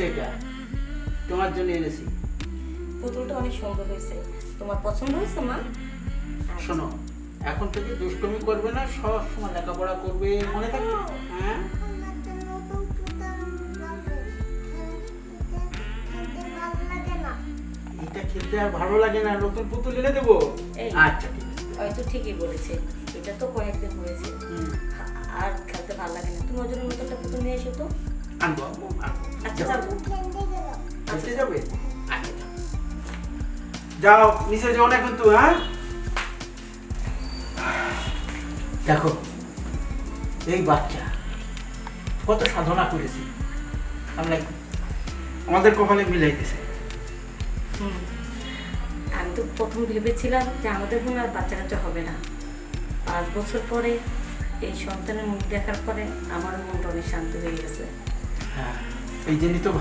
এটা তোমার জন্য এনেছি। পুতুলটা অনেক সুন্দর হয়েছে, তোমার পছন্দ হয়েছে মা? শোনো, এখন থেকে দুষ্টুমি করবে না, সব সময় লেখাপড়া করবে, মনে থাকবে। হ্যাঁ এটা খেলতে আর ভালো লাগে না, নতুন পুতুল এনে দেবো। আচ্ছা ঠিক আছে, হয়তো ঠিকই বলেছে, এটা তো কয়েকদিন হয়েছে আর খেলতে ভালো লাগে না। তুমি ওর জন্য নতুন একটা পুতুল নিয়ে এসো তো। আনবো। আচ্ছা যাবো। খেলতে যাবে? আচ্ছা যাও, নিচে যাও না কিন্তু। হ্যাঁ দেখো, এই বাচ্চা কত সাধনা করেছি, আমরা আমাদের কপালে মিলাইতেছে। আমি তো প্রথম ভেবেছিলাম যে আমাদের মনে আর বাচ্চা কাচ্চা হবে না। 5 বছর পরে এই সন্তানের মুখ দেখার পরে আমার মনটা অনেক শান্ত হয়ে গেছে। হ্যাঁ, এই জন্যই তো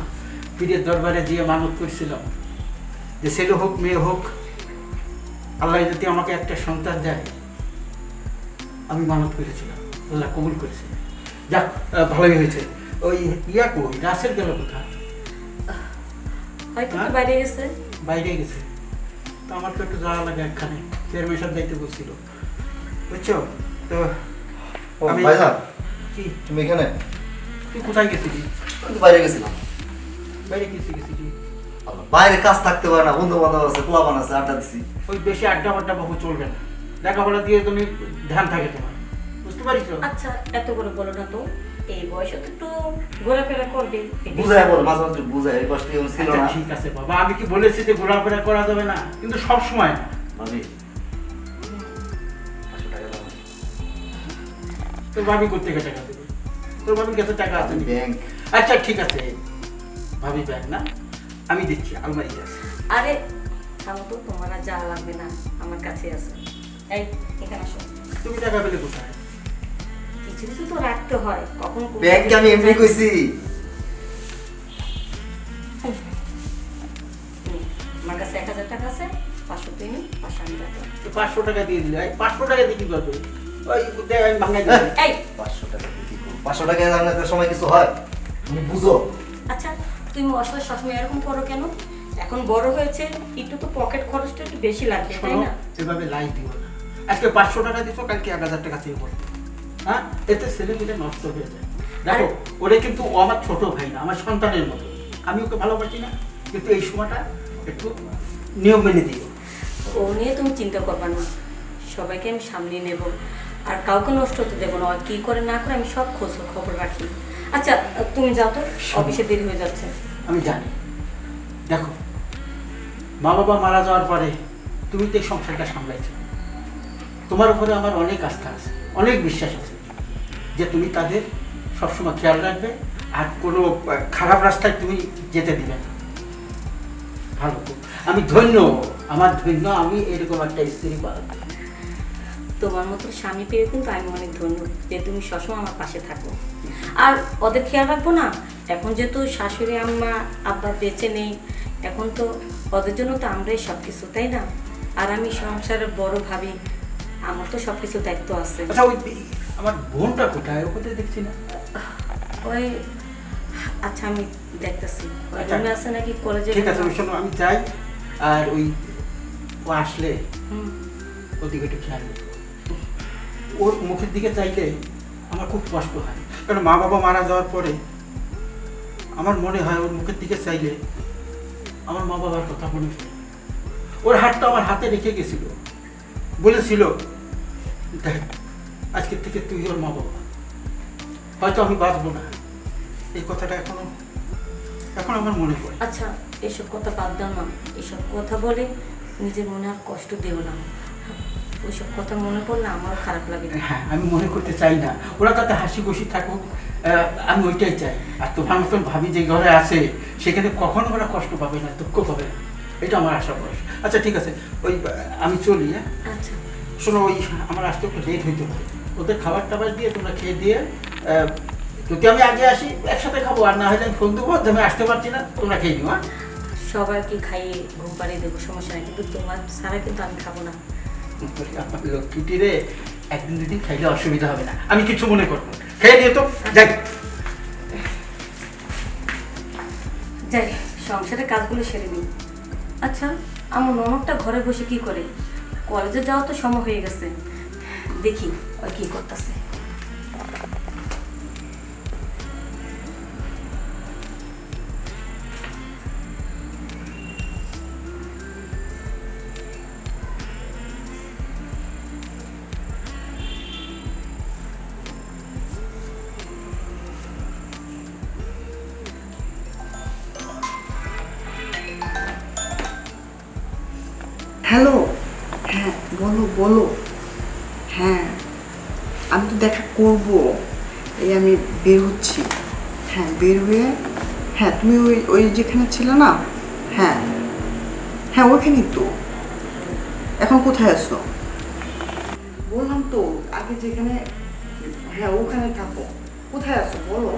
পীরের দরবারে গিয়ে মানত করছিলাম যে ছেলে হোক মেয়ে হোক, আল্লাহ যদি আমাকে একটা সন্তান দেয়। আমি মানত করেছিলাম, আল্লাহ কবুল করেছে। যাক, ভালোই হয়েছে। ওই ইয়া কই, রাসেল গেল কোথায়? হয়তো বাইরে গেছে। বাইরে গেছে তো আমার তো একটু যাওয়া লাগে, একখানে চেয়ারম্যান সাহেব যাইতে বলছিল, বুঝছো তো। আমি কি তুমি এখানে? তুই কোথায় গেছিলি? বাইরে গেছিলাম। বাইরে গেছিলি? বাইরে কাজ থাকতে পারে না, বন্ধু বান্ধব আছে, পোলাপান আছে, আড্ডা দিছি। ওই বেশি আড্ডা বহু চলবে না, লেখাপড়া দিয়ে তুমি ধ্যান থাকে তোমার, বুঝতে পারিস? আচ্ছা এত করে বলো না তো, এই বয়সে তো একটু ঘোরাফেরা করবে। বুঝাই বল, মাঝে মাঝে বুঝাই, এই কষ্ট ছিল না। ঠিক আছে বাবা, আমি কি বলেছি যে ঘোরাফেরা করা যাবে না, কিন্তু সব সময় না। ভাবি তোর ভাবি করতে গেছে টাকা দেবে, তোর ভাবির কাছে টাকা আছে ব্যাংক। আচ্ছা ঠিক আছে, ভাবি ব্যাংক না, আমি দিচ্ছি, আলমারি আছে। আরে থামো তো, তোমার আর যা লাগবে না, আমার কাছে আছে। এই এখানে আসো। তুমি টাকা পেলে কোথায়? কিছু কিছু তো রাখতে হয়, কখন ব্যাংকে আমি এমনি কইছি। আমার কাছে 1000 টাকা আছে, 500 তুমি 500 আমি রাখলাম। 500 টাকা দিয়ে দিলে, 500 টাকা দিয়ে কি করবে? ওই আমি ভাঙাই দিই। এই 500 টাকা কি করব? 500 টাকা রান্নার সময় কিছু হয়? তুমি বুঝো? আচ্ছা তুমি আসলে সবসময় এরকম করো কেন? এখন বড় হয়েছে, একটু তো পকেট খরচটা একটু বেশি লাগবে, তাই না? এভাবে লাই দিও না। আজকে 500 টাকা দিছো, কালকে 1000 টাকা দিয়ে পড়বে। হ্যাঁ, এতে ছেলে মিলে নষ্ট হয়ে যায়। দেখো, ওরে কিন্তু ও আমার ছোট ভাই না, আমার সন্তানের মতো। আমি ওকে ভালোবাসি না, কিন্তু এই সময়টা একটু নিয়ম মেনে দিও। ও নিয়ে তুমি চিন্তা করবা না, সবাইকে আমি সামনে নেব, আর কাউকে নষ্ট হতে দেবো না। কি করে না করে আমি সব খবর রাখি। আচ্ছা তুমি যাও তো, অফিসে দেরি হয়ে যাচ্ছে। আমি জানি। দেখো, মা বাবা মারা যাওয়ার পরে তুমি তো এই সংসারটা সামলাইছো, তোমার উপরে আমার অনেক আস্থা আছে, অনেক বিশ্বাস আছে যে তুমি তাদের সবসময় খেয়াল রাখবে, আর কোনো খারাপ রাস্তায় তুমি যেতে দিবে না। ভালো, আমি ধন্য, আমার ধন্য আমি এরকম একটা স্ত্রী পাবো। তোমার মতো স্বামী পেয়ে কিন্তু আমি অনেক ধন্য যে তুমি সবসময় আমার পাশে থাকো। আর ওদের খেয়াল রাখবো না, এখন যেহেতু শাশুড়ি আম্মা আব্বা বেঁচে নেই, এখন তো ওদের জন্য তো আমরাই সব কিছু, তাই না? আর আমি সংসারের বড় ভাবি, আমার তো সব কিছু দায়িত্ব আছে। আচ্ছা, ওই আমার বোনটা কোথায়? ওকে দেখছি না। ওই আচ্ছা আমি দেখতেছি, রুমে আছে নাকি কলেজে। ঠিক আছে, ওই সময় আমি যাই, আর ওই ও আসলে ওদিকে একটু খেয়াল নেই। ওর মুখের দিকে চাইলে আমার খুব কষ্ট হয়, কারণ মা বাবা মারা যাওয়ার পরে আমার মনে হয় ওর মুখের দিকে চাইলে আমার মা বাবার কথা মনে পড়ে। ওর হাতটা আমার হাতে রেখে গেছিল, বলেছিল দেখ আজকের থেকে তুই ওর মা বাবা, হয়তো আমি বাঁচবো না। এই কথাটা এখন আমার মনে পড়ে। আচ্ছা এসব কথা বাদ দাও না, এসব কথা বলে নিজের মনে আর কষ্ট দেও না। ওইসব কথা মনে পড়লে আমারও খারাপ লাগে। হ্যাঁ, আমি মনে করতে চাই না, ওরা তাতে হাসি খুশি থাকুক, আমি ওইটাই চাই। আর তোমার মতন ভাবি যে ঘরে আছে, সেখানে কখনো ওরা কষ্ট পাবে না, দুঃখ পাবে না, এটা আমার আশা করি। আচ্ছা ঠিক আছে, ওই আমি চলি। হ্যাঁ আচ্ছা শোনো, ওই আমার আসতে একটু লেট হইতে পারে, ওদের খাবার টাবার দিয়ে তোমরা খেয়ে দিয়ে, যদি আমি আগে আসি একসাথে খাবো, আর না হলে আমি ফোন দেবো যে আমি আসতে পারছি না, তোমরা খেয়ে নিও। হ্যাঁ সবাইকে খাইয়ে ঘুম পাড়িয়ে দেবো, সমস্যা নেই, কিন্তু তোমার ছাড়া কিন্তু আমি খাবো না। লক্ষ্মীটি রে, একদিন দুদিন খাইলে অসুবিধা হবে না, আমি কিছু মনে করবো। খেয়ে নিয়ে তো যাই। যাই সংসারের কাজগুলো সেরে নিই। আচ্ছা, আমার ননদটা ঘরে বসে কি করে? কলেজে যাওয়া তো সময় হয়ে গেছে, দেখি ও কি করতেছে। হ্যালো, হ্যাঁ বলো বলো। হ্যাঁ আমি তো দেখা করব, এই আমি বের হচ্ছি। হ্যাঁ বের হয়ে, হ্যাঁ তুমি ওই ওই যেখানে ছিলে না, হ্যাঁ হ্যাঁ ওইখানেই তো। এখন কোথায় আছো? বললাম তো আগে যেখানে, হ্যাঁ ওখানে থাকো। কোথায় আছো বলো।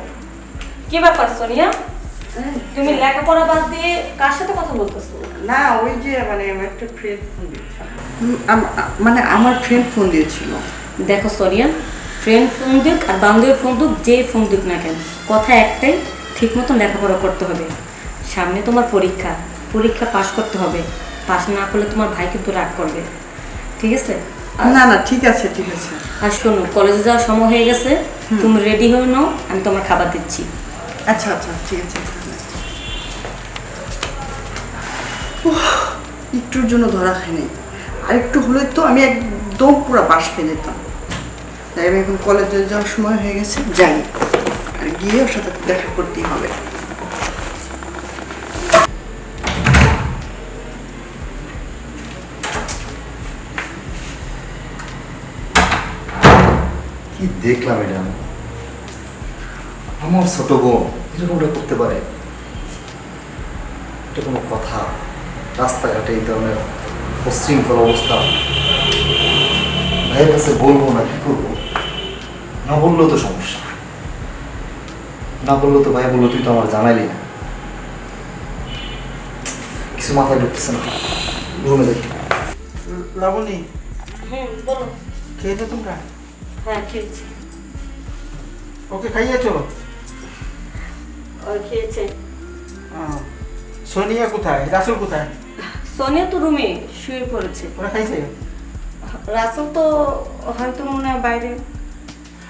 কি ব্যাপার সোনিয়া, তুমি লেখাপড়া বাদ দিয়ে কার সাথে কথা বলতেছো? না ওই যে মানে আমার একটা ফ্রেন্ড ফোন দিয়েছিল, মানে আমার ফ্রেন্ড ফোন দিয়েছিল। দেখো সোনিয়া, ফ্রেন্ড ফোন দিক আর বান্ধবীর ফোন দিক, যে ফোন দিক না কেন, কথা একটাই, ঠিক মতো লেখাপড়া করতে হবে। সামনে তোমার পরীক্ষা, পরীক্ষা পাশ করতে হবে। পাশ না করলে তোমার ভাই কিন্তু রাগ করবে, ঠিক আছে? না না ঠিক আছে ঠিক আছে। আর শোনো, কলেজে যাওয়ার সময় হয়ে গেছে, তুমি রেডি হয়ে নাও, আমি তোমার খাবার দিচ্ছি। আচ্ছা আচ্ছা ঠিক আছে। একটুর জন্য ধরা খাইনি, আর একটু হলে তো আমি একদম পুরো বাস খেয়ে যেতাম। তাই আমি এখন কলেজে যাওয়ার সময় হয়ে গেছে, যাই আর গিয়ে ওর সাথে দেখা করতেই হবে। কি দেখলাম এটা? আমার ছোট বোন এরকমটা করতে পারে? এটা কোনো কথা? রাস্তাঘাটে এই ধরনের উচ্ছৃঙ্খল অবস্থা, ভাইয়ের কাছে বলবো না কি করবো? না বললেও তো সমস্যা, না বললেও তো ভাই বললো তুই তো আমার জানাইলি না। কিছু মাথায় ঢুকতেছে না, রুমে দেখি। লাবণী, বলো। খেয়েছো তোমরা? হ্যাঁ খেয়েছি। ওকে খাইয়েছো? ওই খেয়েছে। সোনিয়া কোথায়, রাসেল কোথায়? সোনিয়া তো রুমে শুয়ে পড়েছে। ওরা খাইছে? রাসেল তো হয়তো মনে হয় বাইরে।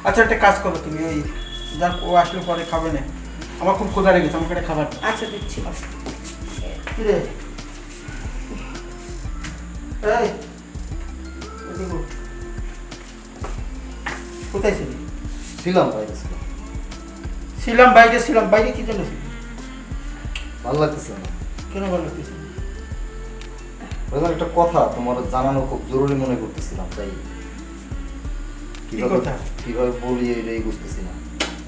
আচ্ছা একটা কাজ করো তুমি, ওই যাক ও আসলে পরে খাবে না, আমার খুব ক্ষুধা লেগেছে, আমাকে একটা খাবার। আচ্ছা দিচ্ছি। কি রে এই, এদিকে উঠ। কোথায় ছিলি? ছিলাম বাইরে, ছিলাম। ছিলাম বাইরে, ছিলাম বাইরে কি জন্য ছিলি? ভালো লাগতেছে না। কেন ভালো লাগতেছে? বললাম একটা কথা তোমার জানানো খুব জরুরি মনে করতেছিলাম, তাই কি কথা? কিভাবে বলি এটাই বুঝতেছি না।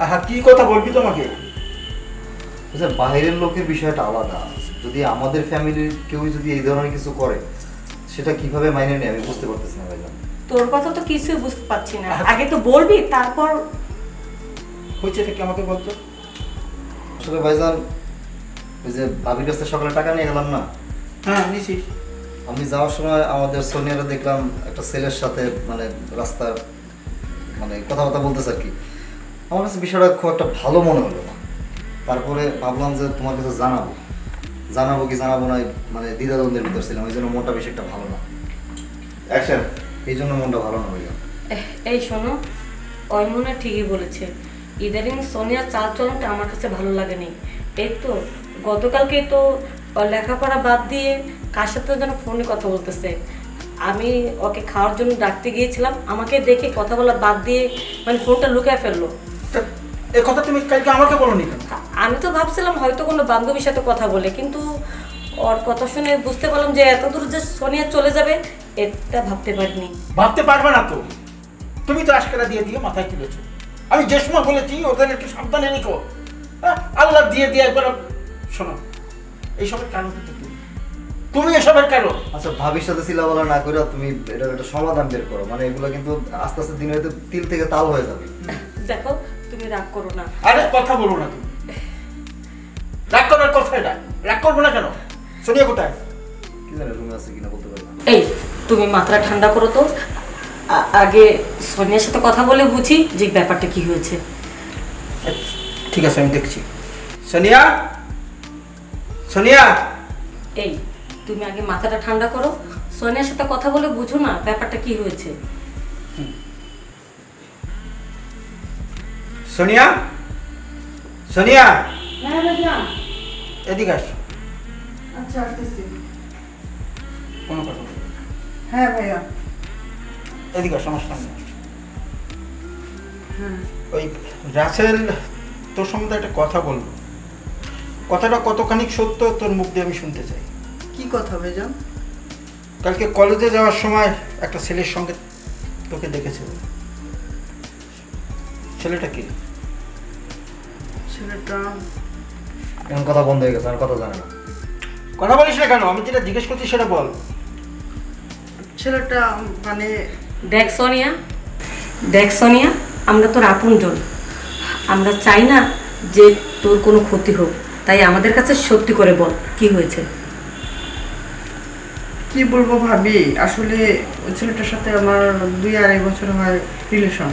হ্যাঁ কি কথা বলবি তোমাকে? আচ্ছা বাইরের লোকের বিষয়টা আলাদা, যদি আমাদের ফ্যামিলির কেউ যদি এই ধরনের কিছু করে সেটা কিভাবে মাইনে নেয় আমি বুঝতে পারতেছি না ভাইজান। তোর কথা তো কিছুই বুঝতে পারছি না, আগে তো বলবি তারপর। হয়েছে এটা কি আমাকে বলতো? আসলে ভাইজান ওই যে ভাবির কাছে সকালে টাকা নিয়ে গেলাম না, হ্যাঁ নিছিস। আমি যাওয়ার সময় আমাদের সোনিয়ারা দেখলাম একটা ছেলের সাথে মানে রাস্তার মানে কথাবার্তা বলতেছে আর কি। আমার কাছে বিষয়টা খুব একটা ভালো মনে হলো না। তারপরে ভাবলাম যে তোমার কাছে জানাবো, জানাবো কি জানাবো না, মানে দ্বিধাদ্বন্দ্বের ভিতর ছিলাম, ওই জন্য মনটা বেশি একটা ভালো না। অ্যাকশন। এই জন্য মনটা ভালো না ভাইয়া। এই শোনো, ওই মনে ঠিকই বলেছে, ইদারিং সোনিয়ার চালচলনটা আমার কাছে ভালো লাগেনি। এই তো গতকালকে তো লেখাপড়া বাদ দিয়ে কার সাথে যেন ফোনে কথা বলতেছে। আমি ওকে খাওয়ার জন্য ডাকতে গিয়েছিলাম, আমাকে দেখে কথা বলা বাদ দিয়ে মানে ফোনটা লুকিয়ে ফেললো। এ কথা তুমি কালকে আমাকে বলোনি কেন? আমি তো ভাবছিলাম হয়তো কোনো বান্ধবীর সাথে কথা বলে, কিন্তু ওর কথা শুনে বুঝতে পারলাম যে এত দূর যে সোনিয়া চলে যাবে এটা ভাবতে পারিনি। ভাবতে পারবে না তো, তুমি তো আজকেরা দিয়ে দিয়ে মাথায় তুলেছো। আমি যে সময় বলেছি ওদের একটু সাবধানে রেখো, আল্লাহ দিয়ে দিয়ে একবার। শোনো, এইসবের কারণ কিন্তু তুমি এসবের কারণ। আচ্ছা ভাবির সাথে সিলাবলা না করে তুমি এটার একটা সমাধান বের করো, মানে এগুলো কিন্তু আস্তে আস্তে দিন হয়তো তিল থেকে তাল হয়ে যাবে। দেখো তুমি রাগ করো না। আরে কথা বলো না তুমি, রাগ করার কথা এটা। রাগ করবো না কেন? সোনিয়া কোথায়? কি জানি রুমে আছে কিনা বলতে পারি না। এই তুমি মাথাটা ঠান্ডা করো তো, আগে সোনিয়ার সাথে কথা বলে বুঝি যে ব্যাপারটা কি হয়েছে। ঠিক আছে আমি দেখছি। সোনিয়া, সোনিয়া, এই তুমি আগে মাথাটা ঠান্ডা করো, সোনিয়ার সাথে কথা বলে বুঝো না ব্যাপারটা কি হয়েছে। সোনিয়া, সোনিয়া, হ্যাঁ ভাইয়া। এদিকে আস। আচ্ছা আসতেছি। কোনো কথা বলবি না। হ্যাঁ ভাইয়া। এদিকে আস, আমার সামনে আস। হ্যাঁ। ওই রাসেল তোর সম্বন্ধে একটা কথা বলবো, কথাটা কতখানি সত্য তোর মুখ দিয়ে আমি শুনতে চাই। কি কথা ভাইজান? কালকে কলেজে যাওয়ার সময় একটা ছেলের সঙ্গে তোকে দেখেছে। ছেলেটা কি? ছেলেটা এখন কথা বন্ধ হয়ে গেছে, আর কথা জানে না। কথা বলিস না কেন? আমি যেটা জিজ্ঞেস করছি সেটা বল। ছেলেটা মানে দেখ সোনিয়া, আমরা তোর আপনজন, আমরা চাই না যে তোর কোনো ক্ষতি হোক, তাই আমাদের কাছে সত্যি করে বল কি হয়েছে। কি বলবো ভাবি, আসলে ওই ছেলেটার সাথে আমার 2-2.5 বছর হয় রিলেশন,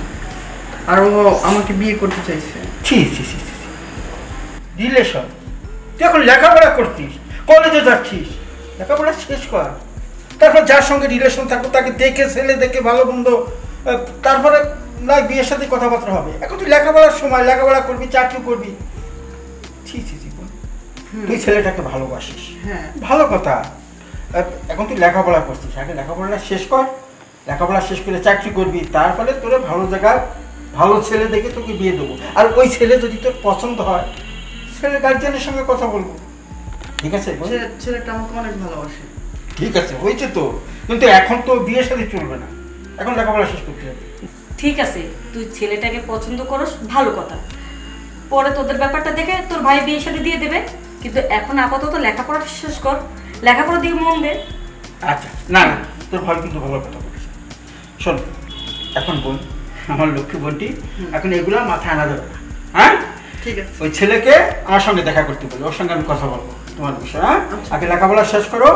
আর ও আমাকে বিয়ে করতে চাইছে। ছি ছি ছি ছি, রিলেশন? তুই এখন লেখাপড়া করছিস, কলেজে যাচ্ছিস, লেখাপড়া শেষ কর, তারপর যার সঙ্গে রিলেশন থাকবো তাকে দেখে, ছেলে দেখে, ভালো মন্দ, তারপরে না বিয়ের সাথে কথাবার্তা হবে। এখন তুই লেখাপড়ার সময় লেখাপড়া করবি, চাকরি করবি। ছি ছি ছি, তুই ছেলেটাকে ভালোবাসিস, হ্যাঁ ভালো কথা। এখন তুই লেখাপড়া করছিস, আগে লেখাপড়াটা শেষ কর, লেখাপড়া শেষ করে চাকরি করবি, তারপরে তোর ভালো জায়গায় ভালো ছেলে দেখে তোকে বিয়ে দেবো। আর ওই ছেলে যদি তোর পছন্দ হয়, ছেলে গার্জিয়ানের সঙ্গে কথা বলবো, ঠিক আছে? ছেলেটা আমাকে অনেক ভালোবাসে। ঠিক আছে, হয়েছে তো, কিন্তু এখন তো বিয়ের সাথে চলবে না, এখন লেখাপড়া শেষ করতে হবে। ঠিক আছে, তুই ছেলেটাকে পছন্দ করস, ভালো কথা, পরে তোদের ব্যাপারটা দেখে তোর ভাই বিয়ে সাথে দিয়ে দেবে, কিন্তু এখন আপাতত লেখাপড়াটা শেষ কর, লেখাপড়ার দিকে মন দে। আচ্ছা, না না, তোর ভাই কিন্তু ভালো কথা বলেছে। শোন, এখন বোন, আমার লক্ষ্মী বোনটি, এখন এগুলো মাথায় আনা যাবে না, হ্যাঁ? ঠিক আছে। ওই ছেলেকে আমার সঙ্গে দেখা করতে বলি, ওর সঙ্গে আমি কথা বলবো তোমার বিষয়, হ্যাঁ? আগে লেখাপড়া শেষ করো,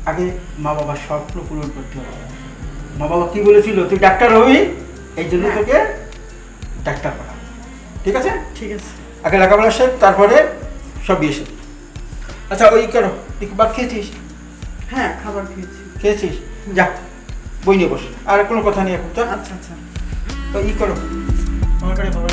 আগে মা বাবার স্বপ্ন পূরণ করতে হবে। মা বাবা কি বলেছিল, তুই ডাক্তার হবি, এই জন্য তোকে ডাক্তার পড়াবো, ঠিক আছে? ঠিক আছে। আগে লেখাপড়া শেষ, তারপরে সব বিয়ে শেষ। আচ্ছা, ওই করো, তুই ভাত খেয়েছিস? হ্যাঁ খাবার খেয়েছি। খেয়েছিস? যা, বই নিয়ে বস, আর কোনো কথা নেই এখন, চল। আচ্ছা আচ্ছা। তো ই করো, আমার কাছে ভালো